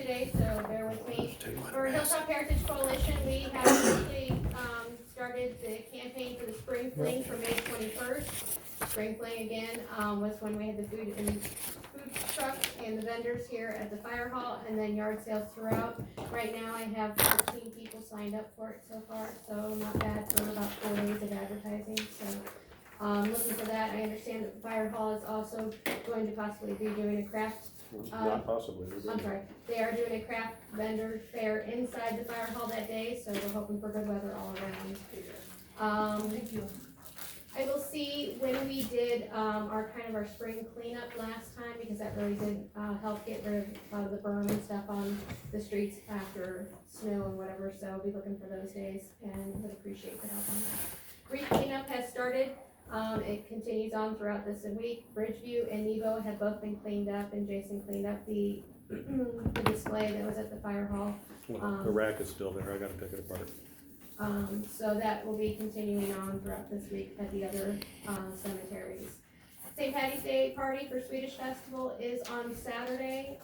today, so bear with me. For Hilltop Heritage Coalition, we have officially started the campaign for the Spring Fling for May 21st. Spring Fling again was when we had the food trucks and the vendors here at the fire hall, and then yard sales throughout. Right now, I have 13 people signed up for it so far, so not bad for about 4 days of advertising. So looking for that. I understand that the fire hall is also going to possibly be doing a craft. Not possibly. I'm sorry. They are doing a craft vendor fair inside the fire hall that day, so we're hoping for good weather all around. Thank you. I will see when we did our spring cleanup last time, because that really did help get rid of the berm and stuff on the streets after snow and whatever, so I'll be looking for those days and would appreciate the help on that. Street cleanup has started. It continues on throughout this week. Bridgeview and Nebo have both been cleaned up, and Jason cleaned up the display that was at the fire hall. The rack is still there, I gotta pick it apart. So that will be continuing on throughout this week at the other cemeteries. St. Patty's Day party for Swedish Festival is on Saturday,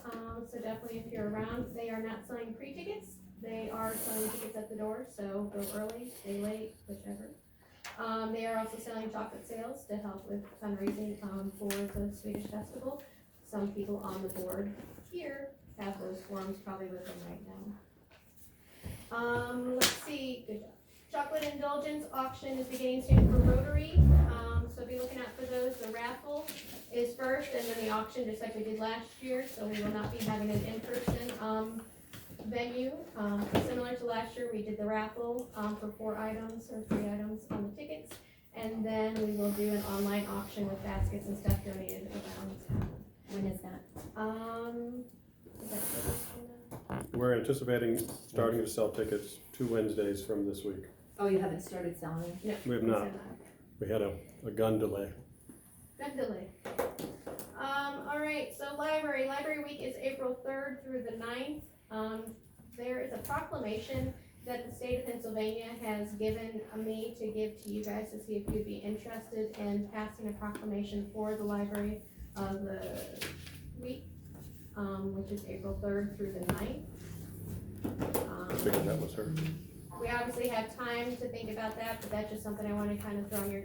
so definitely if you're around. They are not selling pre-tickets. They are selling tickets at the door, so go early, stay late, whichever. They are also selling chocolate sales to help with fundraising for the Swedish Festival. Some people on the board here have those forms probably with them right now. Let's see, good job. Chocolate indulgence auction is beginning soon for Rotary, so be looking out for those. The raffle is first, and then the auction, just like we did last year, so we will not be having an in-person venue. Similar to last year, we did the raffle for 4 items or 3 items on the tickets, and then we will do an online auction with baskets and stuff donated around town. When is that? Is that good? We're anticipating starting to sell tickets 2 Wednesdays from this week. Oh, you haven't started selling? No, We have not. We had a gun delay. Gun delay. All right, so Library Week is April 3rd through the 9th. There is a proclamation that the state of Pennsylvania has given me to give to you guys to see if you'd be interested in passing a proclamation for the Library of the Week, which is April 3rd through the 9th. I figured that was her. We obviously have time to think about that, but that's just something I want to kind of throw on your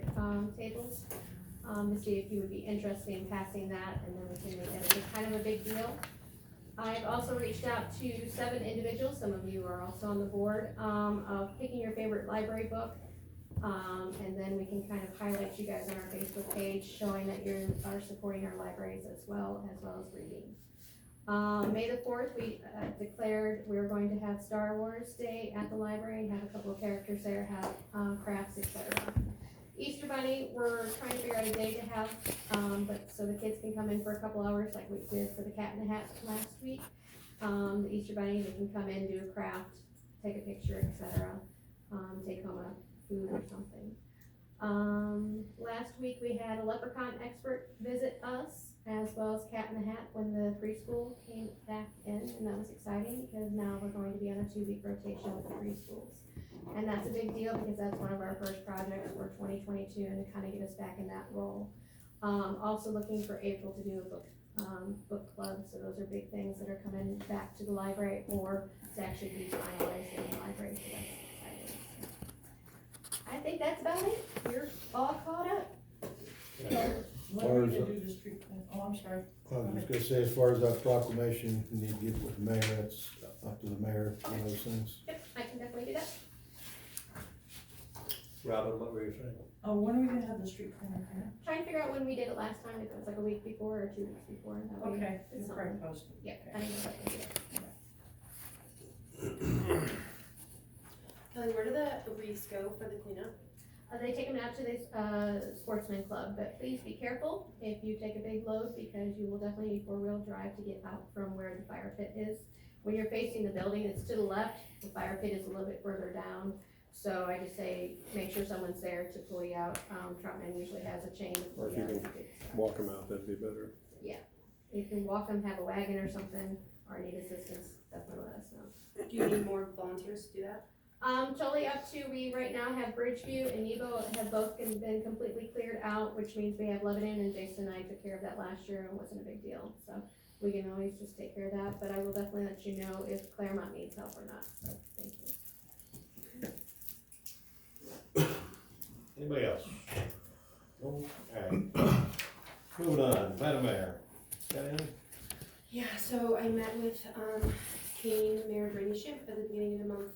tables to see if you would be interested in passing that, and then we can make that a kind of a big deal. I've also reached out to 7 individuals, some of you are also on the board, of picking your favorite library book, and then we can kind of highlight you guys on our Facebook page, showing that you are supporting our libraries as well as reading. May the 4th, we declared we were going to have Star Wars Day at the library, have a couple of characters there, have crafts, etc. Easter Bunny, we're trying to figure out a day to have, but so the kids can come in for a couple hours like we did for the Cat in the Hat last week. The Easter Bunny, they can come in, do a craft, take a picture, etc. Take home a food or something. Last week we had a leprechaun expert visit us, as well as Cat in the Hat when the preschool came back in, and that was exciting because now we're going to be on a 2-week rotation with the preschools. And that's a big deal because that's one of our first projects for 2022, and to kind of get us back in that role. Also looking for April to do a book club, so those are big things that are coming back to the library or to actually be finalized in the library, so that's exciting. I think that's about it. You're all caught up. When are we gonna do the street clean? Oh, I'm sorry. I was just gonna say, as far as that proclamation, you need to get with the mayor, that's up to the mayor, one of those things. Yep, I can definitely do that. Robin, what were you saying? Oh, when are we gonna have the street cleaner here? Trying to figure out when we did it last time, if it was like a week before or 2 weeks before. And that way Okay, it's it's not- right posted. Yeah, I think that's what we did. Kelly, where do the wreaths go for the cleanup? They take them out to the sportsman club, but please be careful if you take a big load because you will definitely need 4-wheel drive to get out from where the fire pit is. When you're facing the building, it's to the left, the fire pit is a little bit further down. So I just say, make sure someone's there to pull you out. Troutman usually has a chain to pull Or if you you out. can walk them out, that'd be better. You can walk them, have a wagon or something, or need assistance, definitely let us know. Do you need more volunteers to do that? Totally up to, we right now have Bridgeview and Nebo have both been completely cleared out, which means we have Lebanon, and Jason and I took care of that last year and it wasn't a big deal. So we can always just take care of that, but I will definitely let you know if Claremont needs help or not, so, thank you. Anybody else? Alright. Moving on, Madam Mayor. Got anything? Yeah, so I met with, Kane, Mayor Brady Schiff at the beginning of the month,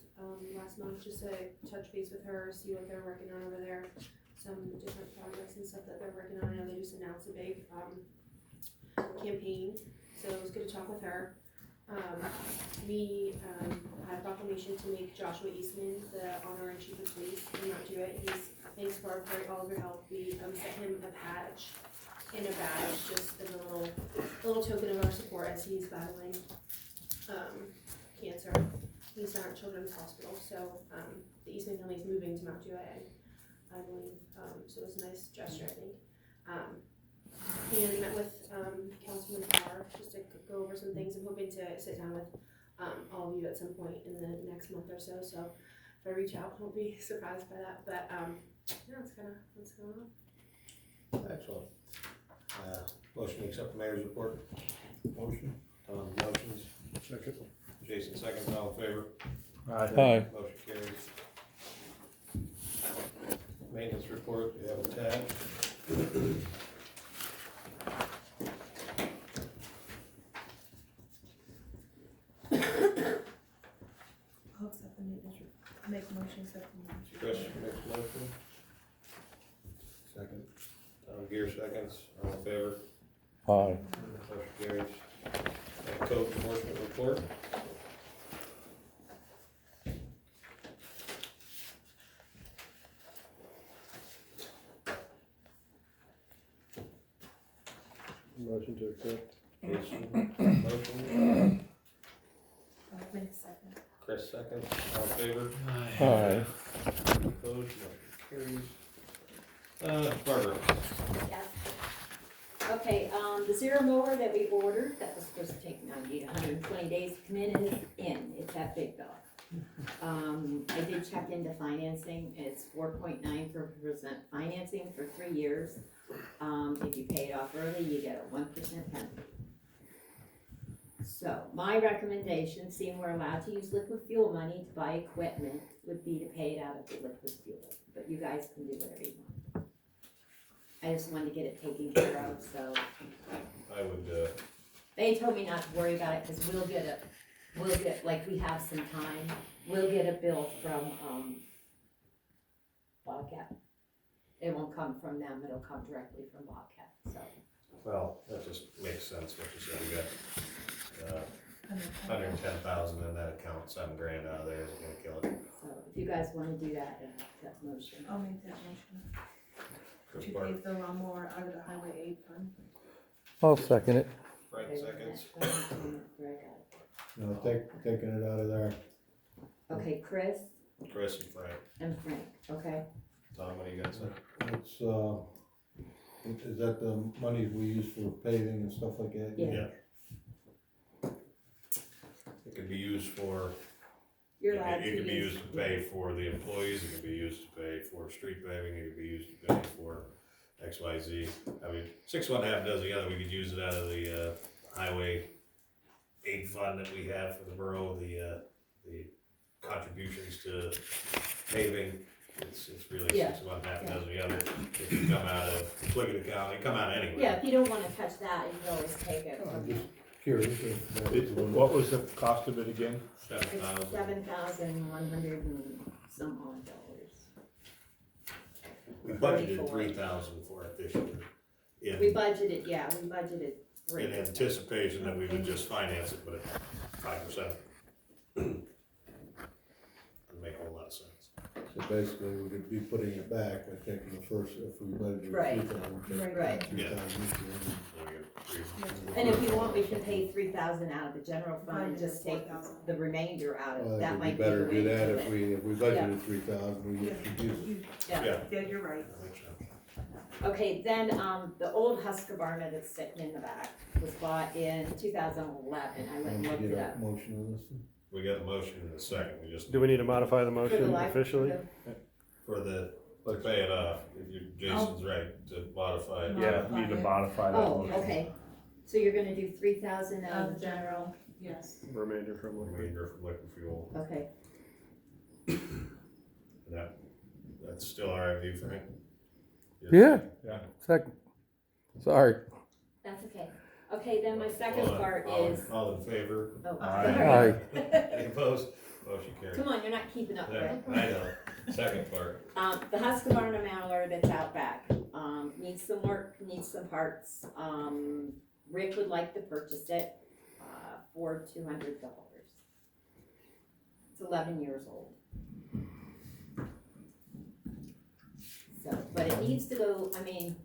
last month, just to touch base with her, see what they're working on over there. Some different projects and stuff that they're working on. I know they just announced a big, campaign, so it was good to talk with her. We had a proclamation to make Joshua Eastman the honor-in-chief of police in Mount Jewett. Thanks for all of your help. We sent him a patch and a badge, just as a little token of our support as he's battling cancer. He's down at Children's Hospital, so the Eastman family is moving to Mount Jewett, I believe, so it was a nice gesture, I think. And met with Councilman Carr just to go over some things. I'm hoping to sit down with all of you at some point in the next month or so. So if I reach out, don't be surprised by that. But yeah, that's kind of what's going on. Excellent. Motion to accept the mayor's report. Motion? Tom motions. Second. Jason seconds, all in favor? Aye. Motion carries. Maintenance report, we have attached. I'll accept the maintenance, make a motion, accept the maintenance. Chris makes motion. Second. Tom Gear seconds, all in favor? Aye. Motion carries. Code enforcement report. Motion to accept. Jason, motion. I'll make a second. Chris seconds, all in favor? Aye. Opposed, motion carries. Barbara, Yes. Okay, the zero mower that we ordered, that was supposed to take 90 to 120 days to come in, is in, it's that big dog. I did check into financing, it's 4.9% financing for 3 years. If you pay it off early, you get a 1% penalty. So, my recommendation, seeing we're allowed to use liquid fuel money to buy equipment, would be to pay it out of the liquid fuel, but you guys can do whatever you want. I just wanted to get it taken care of, so. I would, They told me not to worry about it, cause we'll get, like, we have some time, we'll get a bill from, Bobcat. It won't come from them, it'll come directly from Bobcat, so. well, that just makes sense what you said, we got, Under 110,000 in that account, $7,000 out of there is gonna kill it. So if you guys wanna do that, that motion. I'll make that motion. Chris To Barber, pay the lawnmower out of the highway aid fund. I'll second it. Frank seconds. No, taking it out of there. Okay, Chris Chris and Frank. and Frank, okay? Tom, what do you got to say? It's, is that the money we use for paving and stuff like that? Yeah. It could be used for, You're allowed it to could be use. used to pay for the employees, it could be used to pay for street paving, it could be used to pay for XYZ. I mean, 6.5 does the other, we could use it out of the, highway aid fund that we have for the borough, the contributions to paving. It's really Yeah. 6.5 does the other. It can come out of Pliggett account, it come out anyway. Yeah, if you don't wanna touch that, you can always take it I'm from just there. curious if that was one. What was the cost of it again? It's 7,000. $7,100 and some odd dollars. We budgeted 34. 3,000 for it this year. We budgeted 3. In anticipation that we would just finance it, but at 5%. Doesn't make a whole lot of sense. So basically, we could be putting it back by taking the first, if we budgeted Right. 3,000. Right. Yeah. 3,000 this year. And if you want, we can pay 3,000 out of the general fund and just take 4,000. the remainder out of Well, it. it That would be might be better the to way do to that do if it. we budgeted 3,000, we should use it. Yeah. Yeah. You're right. That makes sense. Okay, then, the old Husqvarna that's sitting in the back was bought in 2011. I went and looked Get it a up. motion on this one? We got a motion in a second, we just. Do we need to modify the For the motion life- officially? For the, to pay it off, if you, Jason's right, to modify it. Yeah, need to modify that Oh, motion. okay. So you're gonna do 3,000 out of the general, Yes. Remainder from liquid. remainder from liquid fuel. okay. That's still all right with you, Frank? Yeah. Yeah. Second. Sorry. That's okay. Okay, then my second Hold on. part All- is, All in favor? oh, Aye. sorry. Any opposed? Motion carries. Come on, you're not keeping up, Yeah, right? I know. Second part. The Husqvarna mailer that's out back, needs some work, needs some parts. Rick would like to purchase it, for $200. It's 11 years old. So, but it needs to go, I mean,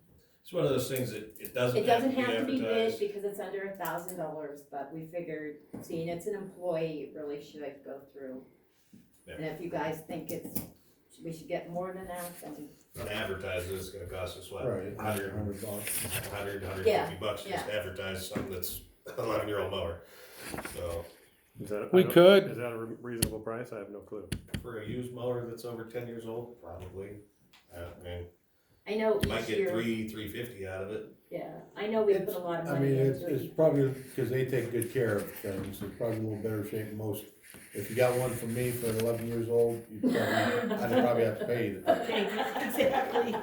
It's one of those things that it doesn't it have doesn't to be have to be bid advertised. because it's under $1,000, but we figured, seeing it's an employee, it really should go through. Yeah. And if you guys think we should get more than that, then, And advertise this, it's gonna cost us what? Right, $100, $100. Yeah, $150 just to advertise something that's an 11-year-old mower. So, Is that, We could. Is that a reasonable price? I have no clue. for a used mower that's over 10 years old, probably. I mean, I know you might each get year, $350 out of it. yeah, I know we put a lot of I money mean, into it's it. probably, cause they take good care of things, it's probably a little better shape than most. If you got one from me for 11 years old, I'd probably have to pay you. Exactly.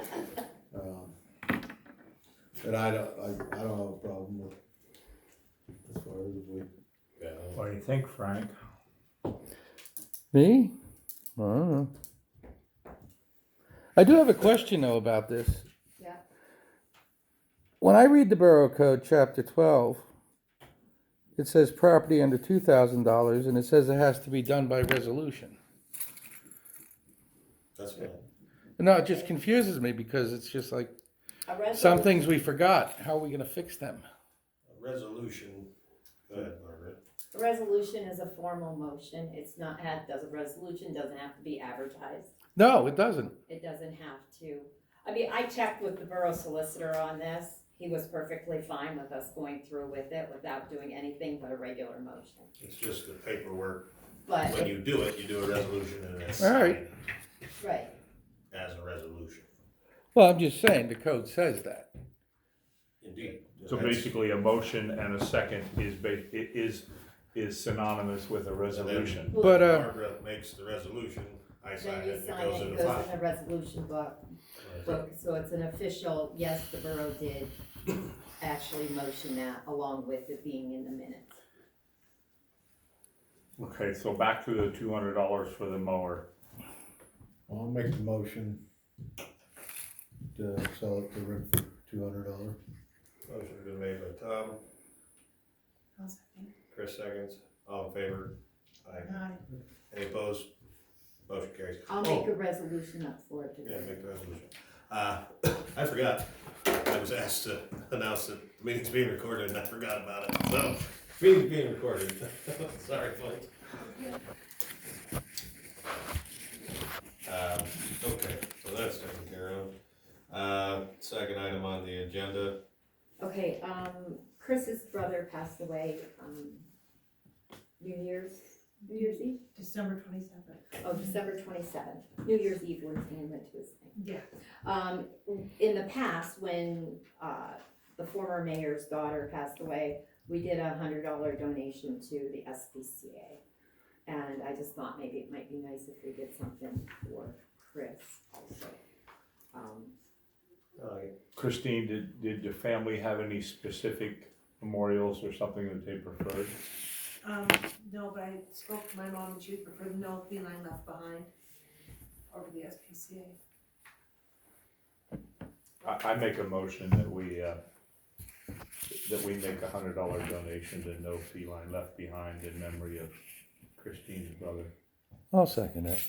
But I don't have a problem with, as far as if we. Yeah. What do you think, Frank? Me? I don't know. I do have a question though about this. Yeah. When I read the Borough Code, Chapter 12, it says property under $2,000, and it says it has to be done by resolution. That's fine. No, it just confuses me because it's just like, A resolution. some things we forgot. How are we gonna fix them? A resolution, go ahead, Margaret. A resolution is a formal motion, it's not, a resolution doesn't have to be advertised. No, it doesn't. It doesn't have to. I mean, I checked with the borough solicitor on this. He was perfectly fine with us going through with it without doing anything but a regular motion. It's just the paperwork. But, When you do it, you do a resolution and it's All right. signed right, as a resolution. Well, I'm just saying, the code says that. Indeed. So That's- basically, a motion and a second is synonymous with a resolution. But, Margaret makes the resolution, I sign then you it, it sign goes it, in it the goes file. in the resolution book, so it's an official, yes, the borough did actually motion that along with it being in the minutes. Okay, so back to the $200 for the mower. I'll make the motion to sell it to Rick for $200. Motion's been made by Tom, I'll second. Chris seconds, all in favor? Aye. Aye. Any opposed? Motion carries. I'll make a resolution up for it Yeah, today. make the resolution. I forgot, I was asked to announce that the meeting's being recorded and I forgot about it, so, meeting's being recorded. Sorry, folks. Okay, so that's taken care of. Second item on the agenda, Okay, Chris's brother passed away, New Year's Eve? December 27th. Oh, December 27th. New Year's Eve was when he went to his thing. Yeah. In the past, when, the former mayor's daughter passed away, we did a $100 donation to the SPCA. And I just thought maybe it might be nice if we did something for Chris also. Christine, did the family have any specific memorials or something that they preferred? No, but I spoke to my mom and she would prefer no feline left behind over the SPCA. I make a motion that we make a $100 donation to No Feline Left Behind in memory of Christine's brother. I'll second it.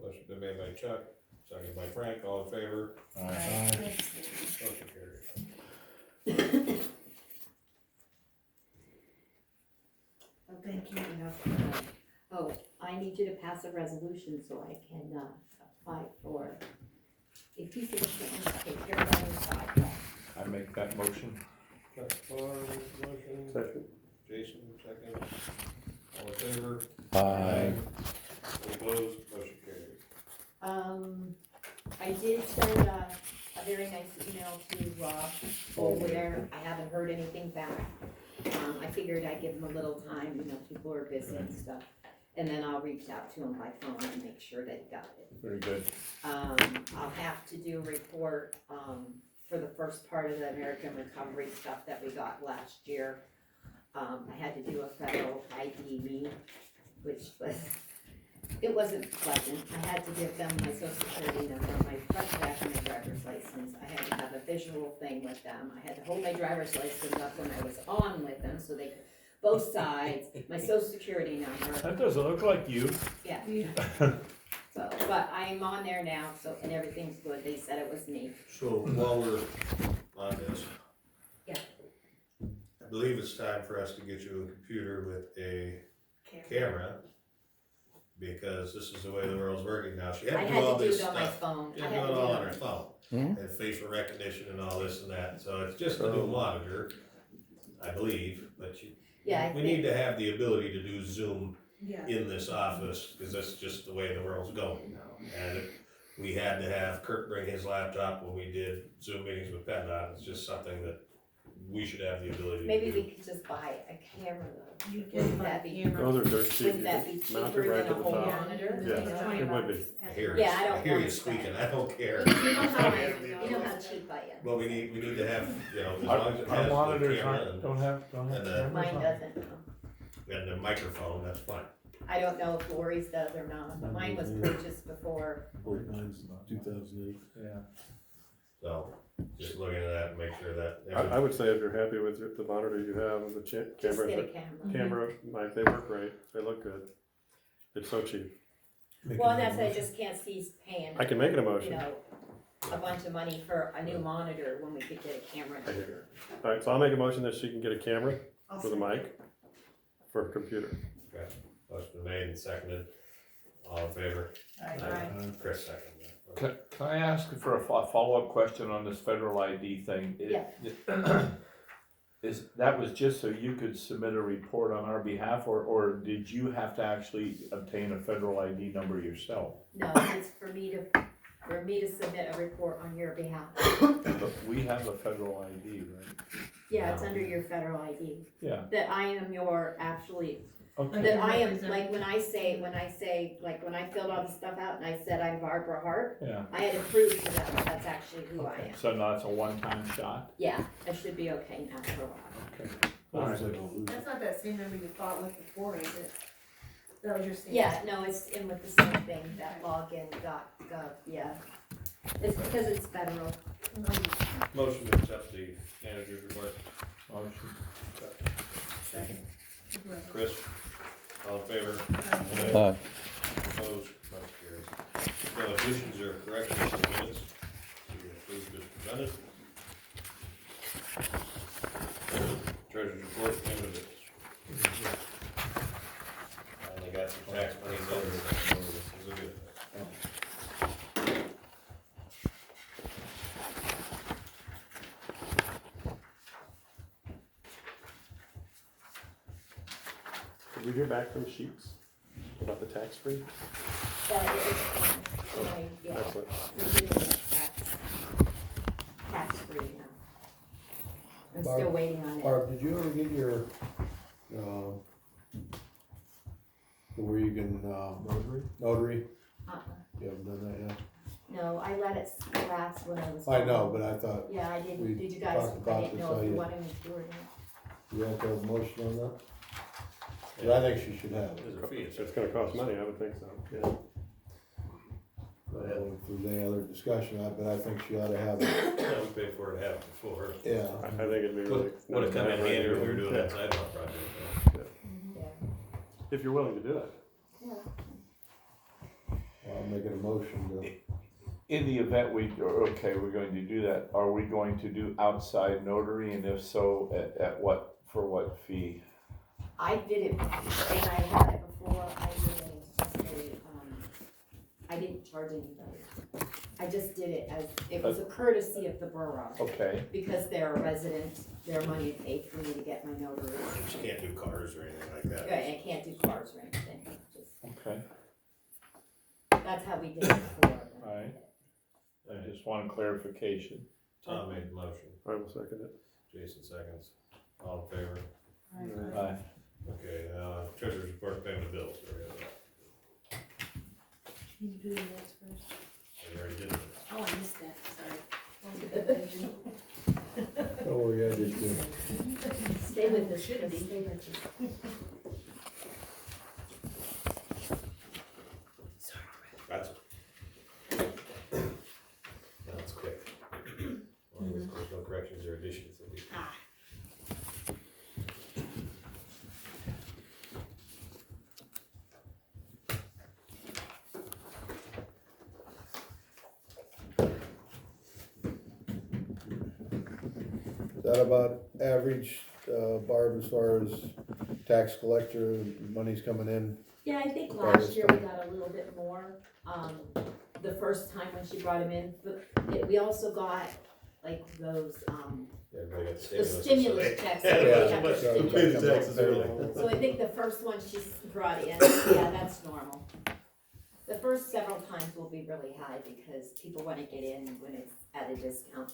motion's been made by Chuck, seconded by Frank, all in favor? Motion carries. Thank you. Oh, I need you to pass a resolution so I can, apply for a piece of equipment to take care of my side. I make that motion. Chuck Farr makes the motion, Second. Jason second, all in favor? Aye. Any opposed? Motion carries. I did send a very nice email to Rob Bolware. I haven't heard anything back. I figured I'd give them a little time, you know, people are busy and stuff. And then I'll reach out to them by phone and make sure they got it. Very good. I'll have to do a report, for the first part of the American Recovery stuff that we got last year. I had to do a federal ID me, which was, it wasn't pleasant. I had to give them my social security number, my front back and my driver's license. I had to have a visual thing with them. I had to hold my driver's license up when I was on with them, so they could, both sides, my social security number, That doesn't look like you. yeah. So, but I am on there now, so, and everything's good. They said it was me. So while we're on this. Yeah. I believe it's time for us to get you a computer with a camera, because this is the way the world's working now. She I had to do had all to do this it on my stuff. phone. She I had had to to do it all do on her it. phone, Mhm. and facial recognition and all this and that, so it's just a new monitor, I believe, but Yeah, I we think- need to have the ability to do Zoom Yeah. in this office, because that's just the way the world's going now. And we had to have Kirk bring his laptop when we did Zoom meetings with PennDOT. It's just something that we should have the ability to do. Maybe we could just buy a camera though. You Wouldn't can buy that a be- camera. Those are dirt cheap. Wouldn't that be Mount it cheaper right than to a the whole top. monitor? Yeah, It's 20 it would be. bucks. I hear, Yeah, I I don't hear you want squeaking, that. I don't care. You know how cheap I am. Well, we need to have, you know, as Our, long as it our has the monitors camera aren't, don't have and the- cameras Mine on? doesn't, no. and the microphone, that's fine. I don't know if Lori's does or not, but mine was purchased before. Mine's 2008. Yeah. So, just looking at that and make sure that. I would say if you're happy with the monitor you have, the Just camera, get a camera. camera, they work great, they look good. It's so cheap. Well, and that's, I just can't see paying, I can make an you emotion. know, a bunch of money for a new monitor when we could get a camera. I hear you. Alright, so I'll make a motion that she can get a camera I'll with a second. mic for a computer. Okay, motion made and seconded, all in favor? Aye. Chris seconded. Can I ask for a follow-up question on this federal ID thing? That was just so you could submit a report on our behalf, or did you have to actually obtain a federal ID number yourself? No, it's for me to submit a report on your behalf. But we have a federal ID, right? Yeah, it's under your federal ID, Yeah, that I am your actually, okay, that I am, like, when I say, like, when I filled all the stuff out and I said I'm Barbara Hart, yeah. I had to prove to them that that's actually who I am. So now it's a one-time shot? Yeah, I should be okay now for a while. Okay. All right. That's not that same number you thought with before, is it? That was your same. Yeah, no, it's in with the same thing, that login.gov, yeah. It's because it's federal. Motion to accept the manager's report. Motion. Second. Chris, all in favor? Aye. Opposed, motion carries. No additions or corrections to the minutes, we approved as presented. Treasurer's report, candidates. Finally got some tax money done. This is good. Did we hear back from Sheets about the tax free? That is, yeah, Excellent. we're doing it tax-free now. I'm still Barb- waiting on it. Barb, did you ever get your, where you can, notary? Uh-uh. You haven't done that yet? No, I let it lapse when I was. I know, but I thought, Yeah, I we didn't, did you guys, talked I about didn't this, know how if you you- wanted me to do it or not. you have to have a motion on that? But I think she should have it. There's a fee. It's gonna cost money, I would think so, yeah. I don't know if there's any other discussion on it, but I think she ought to have it, Yeah, we paid for it half before. yeah. I think it'd be really. Would have come in handy if we were doing Yeah. that sidewalk project. Yeah. If you're willing to do it. Yeah. I'll make it a motion to, In the event we're going to do that, are we going to do outside notary, and if so, at what, for what fee? I did it, and I had it before, I didn't charge anybody. I just did it as, it was a courtesy of the borough, Okay, because they're a resident, their money paid for me to get my notary. You can't do cars or anything like that. Right, I can't do cars or anything, just, okay, that's how we did it before. all right. I just want clarification. Tom made the motion, I will second it. Jason seconds, all in favor? Aye. Okay, treasurer's report, payment of bills, Need to do the minutes first. we already did that. Oh, I missed that, sorry. Don't worry, I just did. Stay with us, Should have Christie. stayed with you. That's. That's quick. Well, there's no corrections or additions. It'll be- Is that about average, Barb, as far as tax collector, money's coming in? Yeah, I think About last this year we time. got a little bit more, the first time when she brought him in, but we also got like those, Everybody got the stimulus. stimulus checks. So we Yeah, got the so- stimulus. Pay the taxes early. So I think the first one she brought in, yeah, that's normal. The first several times will be really high because people wanna get in when it's at a discount.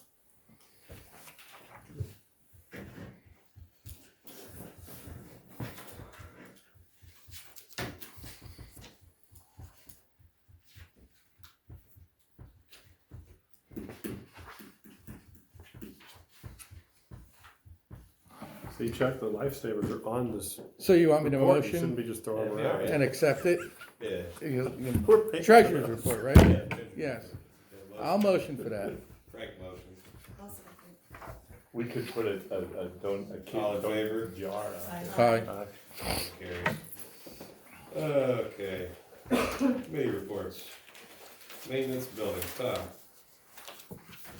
See, Chuck, the lifesavers are on this So you want me to report, you motion shouldn't be just throwing them Yeah, around. and accept it? Yeah. We're paying Treasurer's for this. report, right? Yeah. Yes. Yeah, I'll motion for that. Frank motion. I'll second. We could put a All in favor? jar on it. Aye. Carries. Okay. Committee reports. Maintenance building, Tom.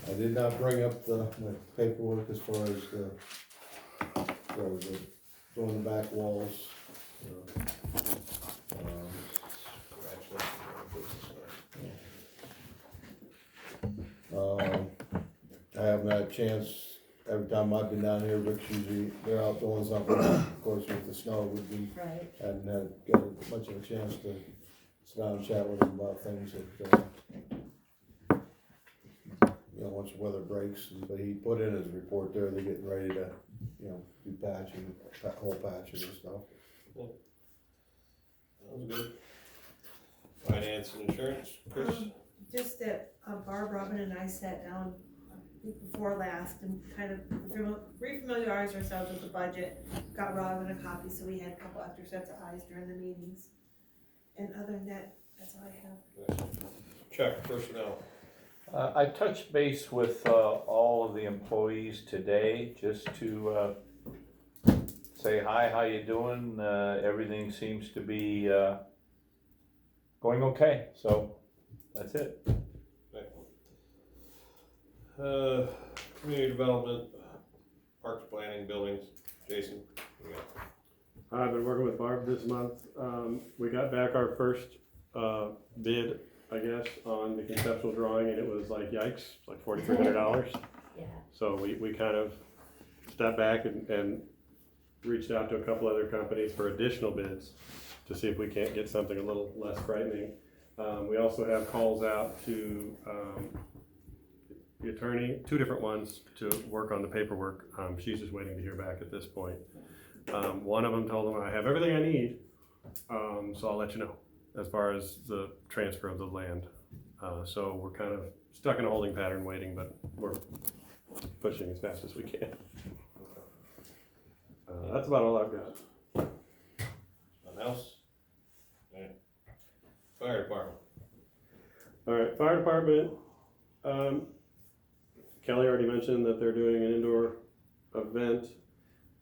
I did not bring up my paperwork as far as doing the back walls. I haven't had a chance, every time I've been down here, Rick's usually, they're out doing something, of course with the snow, Right. hadn't got much of a chance to sit down and chat with them about things that, once the weather breaks, but he put in his report there, they're getting ready to, do patching, whole patching and stuff. That was good. Finance and insurance, Chris? Just that Barb, Robin and I sat down week before last and kind of refamiliarize ourselves with the budget. Got Robin a copy, so we had a couple extra sets of eyes during the meetings. And other than that, that's all I have. Chuck, personnel. I touched base with all of the employees today just to say hi, how you doing? Everything seems to be going okay, so that's it. Community development, parks planning, buildings, Jason, what do you got? I've been working with Barb this month. We got back our first bid, I guess, on the conceptual drawing, and it was like, yikes, like $4,300. Yeah. So we kind of stepped back and reached out to a couple other companies for additional bids to see if we can't get something a little less frightening. We also have calls out to the attorney, two different ones, to work on the paperwork. She's just waiting to hear back at this point. One of them told them, I have everything I need, so I'll let you know as far as the transfer of the land. So we're kind of stuck in a holding pattern waiting, but we're pushing as fast as we can. That's about all I've got. Nothing else? Alright. Fire department. All right, fire department. Kelly already mentioned that they're doing an indoor event.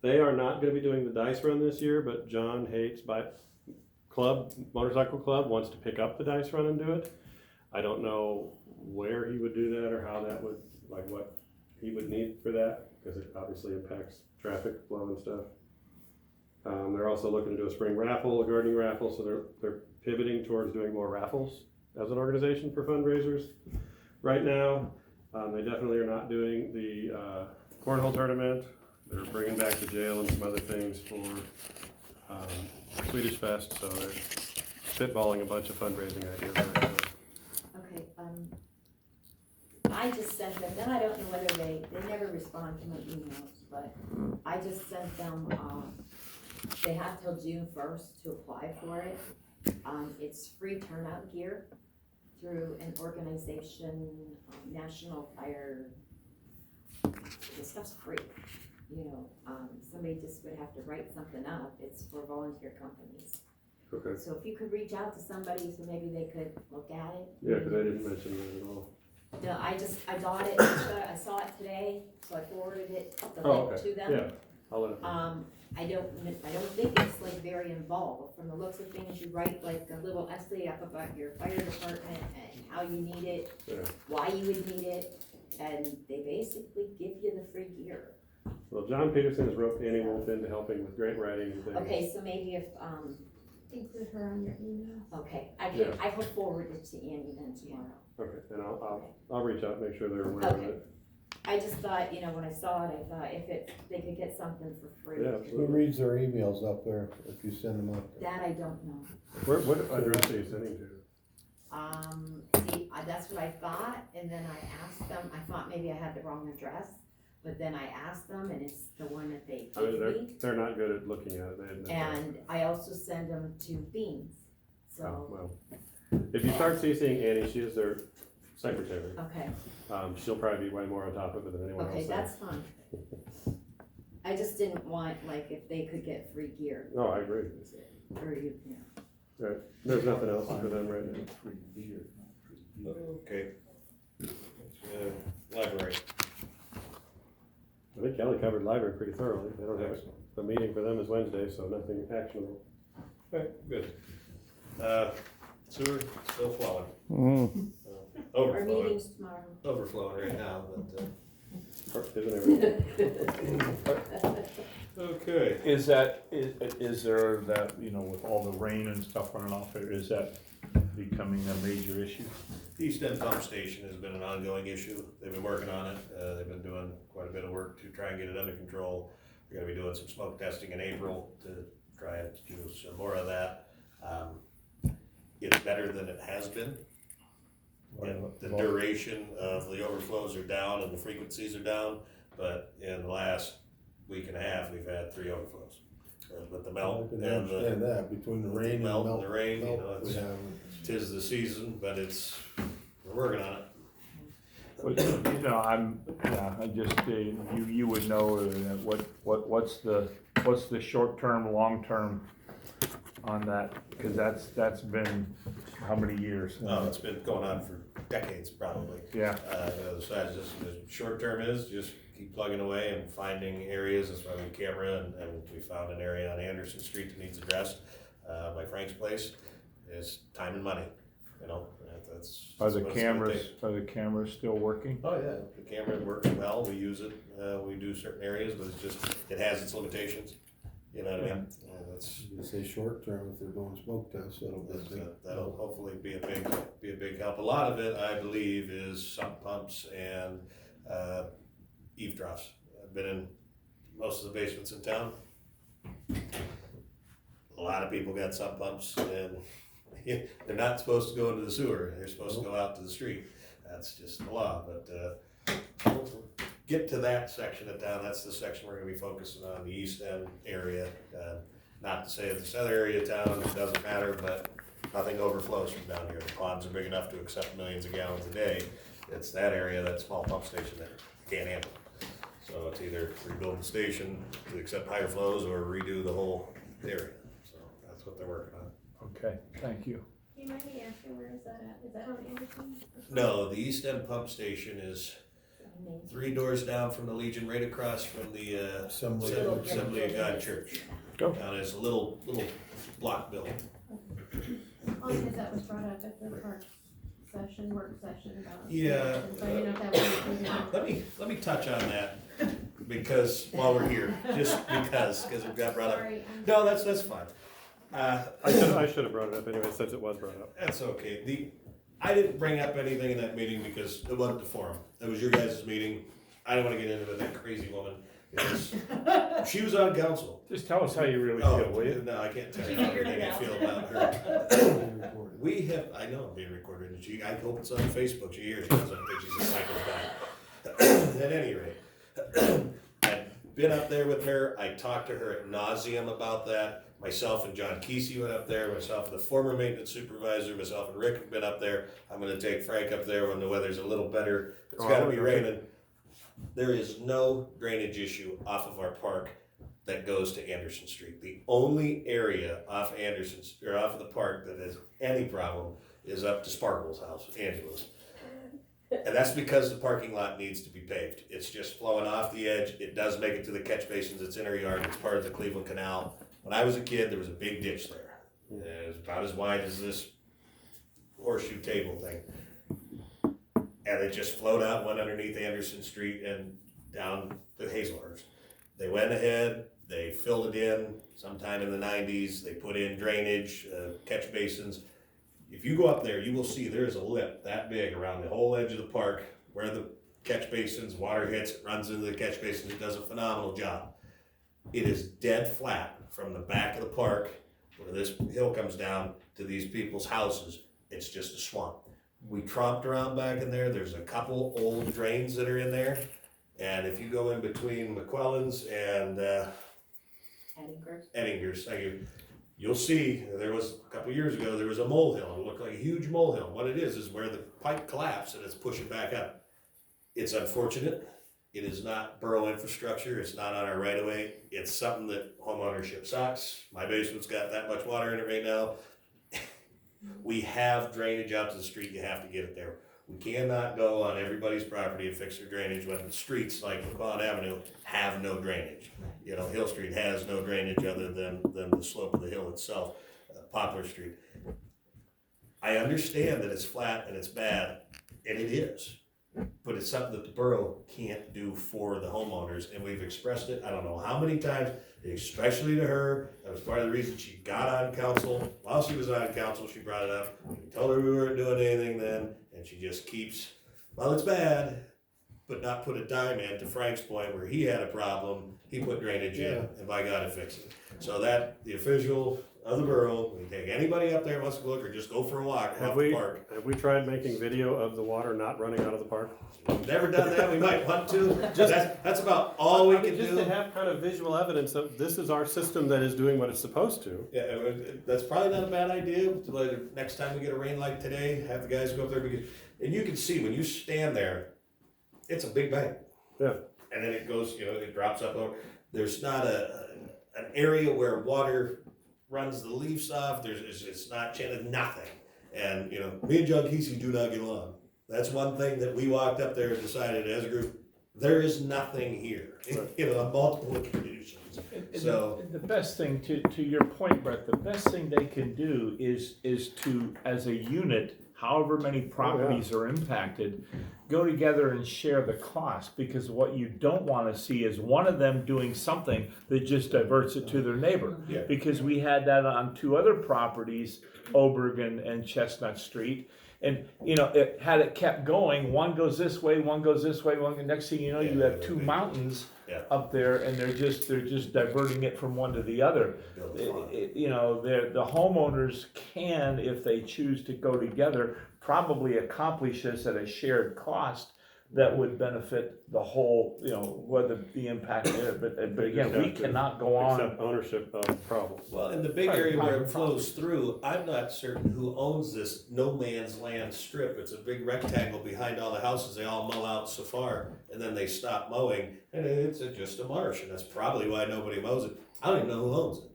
They are not going to be doing the dice run this year, but John Hates Motorcycle Club wants to pick up the dice run and do it. I don't know where he would do that or how that would, like what he would need for that, because it obviously impacts traffic flow and stuff. They're also looking to do a spring raffle, a gardening raffle, so they're pivoting towards doing more raffles as an organization for fundraisers right now. They definitely are not doing the cornhole tournament. They're bringing back the jail and some other things for Swedish Fest, so they're spitballing a bunch of fundraising ideas right now. Okay, I just sent them, then I don't know whether they never respond to my emails, but I just sent them, they have till June 1st to apply for it. It's free turnout gear through an organization, National Fire, the stuff's free. You know, somebody just would have to write something up, it's for volunteer companies. Okay, So if you could reach out to somebody so maybe they could look at it. yeah, cause I didn't mention that at all. No, I got it, I saw it today, so I forwarded it, the Oh, link okay, to them. yeah, I'll let it know. I don't think it's like very involved, from the looks of things, you write like a little essay up about your fire department and how you need it, Yeah. why you would need it, and they basically give you the free gear. Well, John Peterson has roped Annie Wolf into helping with grant writing and things. Okay, so maybe if, Include her on your email. okay, I Yeah. can forward it to Annie then tomorrow. Okay, and I'll reach out, make sure they're aware of Okay. it. I just thought, you know, when I saw it, I thought if they could get something for free. Yeah, Who absolutely. reads their emails up there if you send them up there? That I don't know. What address are you sending to? See, that's what I thought, and then I asked them, I thought maybe I had the wrong address, but then I asked them, and it's the one that they I mean, gave me. they're not good at looking at it, they admit that. And I also send them to Beans, Oh, so, well, if you start CCing Annie, she is their secretary. okay, She'll probably be way more on top of it than anyone else. okay, is. that's fine. I just didn't want, like, if they could get free gear, No, I agree. or you know. There's nothing else for them right now. Free beer, not free beer. Okay. Library. I think Kelly covered library pretty thoroughly. They don't have a meeting for them is Wednesday, so nothing actionable. Okay, good. Sewer, still flowing. Mm. Our Overflowing. meeting's tomorrow. Overflowing right now, but, Isn't everything? okay. Is there that, you know, with all the rain and stuff running off there, is that becoming a major issue? The East End Pump Station has been an ongoing issue. They've been working on it. They've been doing quite a bit of work to try and get it under control. They're gonna be doing some smoke testing in April to try and do some more of that. It's better than it has been. And the duration of the overflows are down and the frequencies are down, but in the last week and a half, we've had 3 overflows. With the I melt can and the understand that, between the rain and the melt melt. and the rain, you melt know, we it's, have. 'tis the season, but we're working on it. But, you know, I just, you would know what's the short-term, long-term on that, because that's been how many years? Oh, it's been going on for decades, probably. Yeah, The size, the short term is just keep plugging away and finding areas. That's why we camera, and we found an area on Anderson Street that needs addressed, by Frank's place. It's time and money, you know, that's. are the that's what it's gonna take. cameras still working? Oh, yeah, the camera works well, we use it, we do certain areas, but it's just, it has its limitations, you know what I mean? That's, You say short term, if they're doing smoke tests, that'll hopefully be a big help. A lot of it, I believe, is sump pumps and, eave troughs. I've been in most of the basements in town. A lot of people got sump pumps, and they're not supposed to go into the sewer, they're supposed to go out to the street. That's just the law, but, we'll get to that section of town. That's the section we're gonna be focusing on, the East End area. Not to say that this other area of town doesn't matter, but nothing overflows from down here. The ponds are big enough to accept millions of gallons a day. It's that area, that small pump station that can't handle it. So it's either rebuild the station to accept higher flows or redo the whole area. So that's what they're working on. Okay, thank you. Do you mind me asking, where is that at? Is that on Anderson? No, the East End pump station is 3 doors down from the Legion, right across from the Assembly. Assembly of God Church. Go. Down it's a little block building. Only because that was brought up at the park session, work session about. Yeah. So I didn't know if that was included. Let me touch on that, because while we're here, just because it got brought up. Sorry, No, that's fine. I should have brought it up anyway, since it was brought up. That's okay. I didn't bring up anything in that meeting because it wasn't the forum. It was your guys' meeting. I don't wanna get into it, that crazy woman. She was on council. Just tell us how you really feel, will you? No, I can't tell you how I feel about her. We I know I'm being recorded, and I hope it's on Facebook, she hears, because I think she's a psychopath. At any rate, I've been up there with her, I talked to her at nauseum about that. Myself and John Kesey went up there, myself and the former maintenance supervisor, myself and Rick have been up there. I'm gonna take Frank up there when the weather's a little better. It's gotta be raining. There is no drainage issue off of our park that goes to Anderson Street. The only area off off of the park that has any problem is up to Sparkle's house, Angela's. And that's because the parking lot needs to be paved. It's just flowing off the edge. It does make it to the catch basins. It's in our yard. It's part of the Cleveland Canal. When I was a kid, there was a big ditch there. It was about as wide as this horseshoe table thing. And it just flowed out, went underneath Anderson Street and down to Hazelhurst. They went ahead, they filled it in sometime in the 90s. They put in drainage, catch basins. If you go up there, you will see there is a lip that big around the whole edge of the park where the catch basins, water hits, it runs into the catch basins. It does a phenomenal job. It is dead flat from the back of the park where this hill comes down to these people's houses. It's just a swamp. We tromped around back in there. There's a couple old drains that are in there. And if you go in between McQuellan's and Eddinger's, thank you, you'll see there was a couple years ago, there was a molehill. It looked like a huge molehill. What it is where the pipe collapsed and it's pushing back up. It's unfortunate. It is not borough infrastructure. It's not on our right of way. It's something that homeownership sucks. My basement's got that much water in it right now. We have drainage out to the street. You have to get it there. We cannot go on everybody's property and fix their drainage when the streets like McQuallen Avenue have no drainage. You know, Hill Street has no drainage other than the slope of the hill itself, Poplar Street. I understand that it's flat and it's bad, and it is. But it's something that the borough can't do for the homeowners, and we've expressed it, I don't know how many times, especially to her. That was part of the reason she got on council. While she was on council, she brought it up. We told her we weren't doing anything then, and she just keeps, well, it's bad, but not put a dime in. To Frank's point, where he had a problem, he put drainage in, and by God, it fixed it. So that, the official of the borough, we take anybody up there who wants to look, or just go for a walk off the park. Have we tried making video of the water not running out of the park? We've never done that. We might want to. That's about all we can just do. to have kind of visual evidence of this is our system that is doing what it's supposed to. Yeah, that's probably not a bad idea. Next time we get a rain like today, have the guys go up there, and you can see when you stand there, it's a big bank. Yeah. And then it goes, it drops up over. There's not an area where water runs the leaves off. It's not channeled, nothing. And me and John Kesey do not get along. That's one thing that we walked up there and decided as a group, there is nothing here, on multiple occasions. So the best thing, to your point, Brett, the best thing they can do is to, as a unit, however many properties are impacted, go together and share the cost, because what you don't want to see is one of them doing something that just diverts it to their neighbor. Yeah. Because we had that on two other properties, Oberg and Chestnut Street. And, had it kept going, one goes this way, one goes this way, next thing you know, you have two mountains up there, and they're just diverting it from one to the other. The homeowners can, if they choose to go together, probably accomplish this at a shared cost that would benefit the whole, whether the impact there. But again, we cannot go on. Accept ownership of the problem. Well, in the big area where it flows through, I'm not certain who owns this no man's land strip. It's a big rectangle behind all the houses. They all mow out so far, and then they stop mowing, and it's just a marsh, and that's probably why nobody mows it. I don't even know who owns it.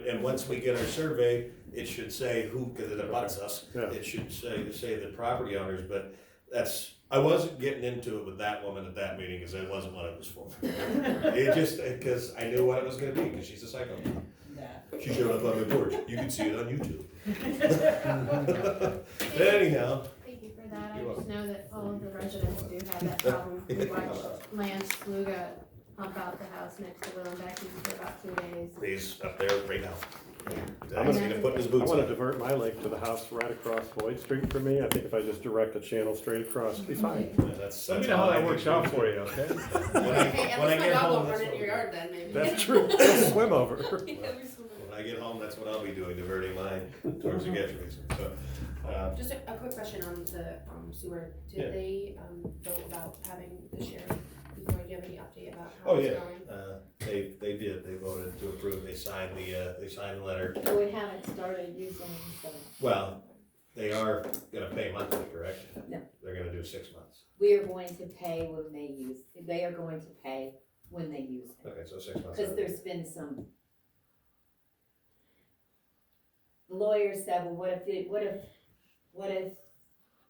And once we get our survey, it should say who, because it abuts us. Yeah. It should say the property owners, but I wasn't getting into it with that woman at that meeting, because that wasn't what it was for. It just, because I knew what it was gonna be, because she's a psychopath. She showed up on my porch. You can see it on YouTube. Anyhow. Thank you for that. I just know that all of the residents do have that problem. We watched Lance Sluga pump out the house next to Will and Becky's for about 2 days. He's up there right now. Yeah. I'm gonna put his I boots want to on. divert my lake to the house right across Boyd Street for me. I think if I just direct a channel straight across, it'll be fine. Let me know how that works out for you, okay? When I Hey, at get least my dog home, won't that's run into what your we'll yard then, maybe. That's true. I'll swim over. When I get home, that's what I'll be doing, diverting mine towards the gas basin, so. Just a quick question on the sewer. Yeah. Did they vote about having the sheriff before? Do you have any update about how Oh, it's yeah, going? they did, they voted to approve, they signed the letter. So we haven't started using, so Well, they are gonna pay monthly, correct? No. They're gonna do 6 months. we are going to pay when they use, they are going to pay when they use it. Okay, so 6 months. Cause there's been some. The lawyer said, well, what if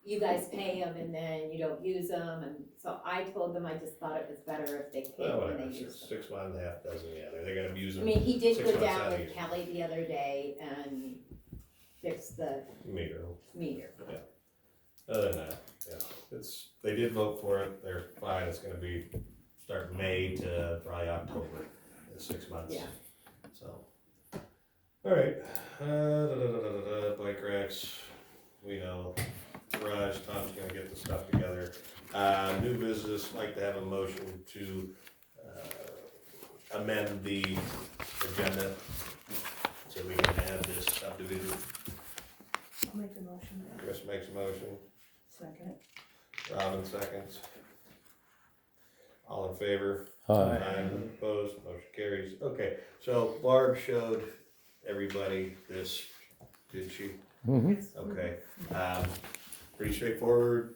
you guys pay them and then you don't use them? And so I told them I just thought it was better if they paid Well, when whatever, they use them. 6 months, half dozen, yeah, they're gonna use I them. mean, he did 6 go months down out of with year. Kelly the other day and fix the Meter. meter. Other than that, yeah, they did vote for it, they're fine, it's gonna be, start May to probably October, 6 months. Yeah. So, alright, bike racks, we know, garage, Tom's gonna get the stuff together. New business, like to have a motion to, amend the agenda, so we can have this subdivision. I'll make the motion. Chris makes a motion. Second. Robin seconds. All in favor? Aye. Opposed, motion carries. Okay, so Barb showed everybody this, did she? Mhm. Okay, pretty straightforward,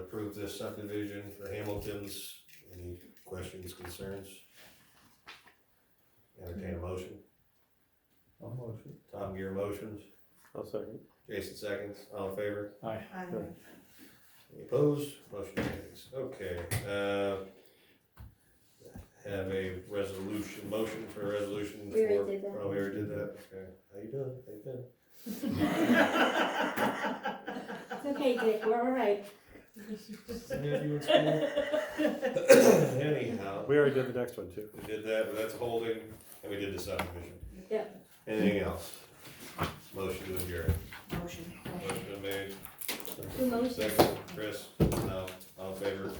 approve this subdivision for Hamilton's. Any questions, concerns? Entertain a motion. I'll motion. Tom, your motions. I'll second. Jason seconds. All in favor? Aye. Any opposed? Motion carries. Okay, have a resolution, motion for a resolution for. We already did that. Oh, we already did that, okay. How you doing? How you been? It's okay, Dick, we're all right. Yeah, you in school? Anyhow, We already did the next one too. we did that, but that's holding, and we did the subdivision. Yeah. Anything else? Motion to adjourn. Motion. Motion been made. Who motioned? Second, Chris, no, all in favor?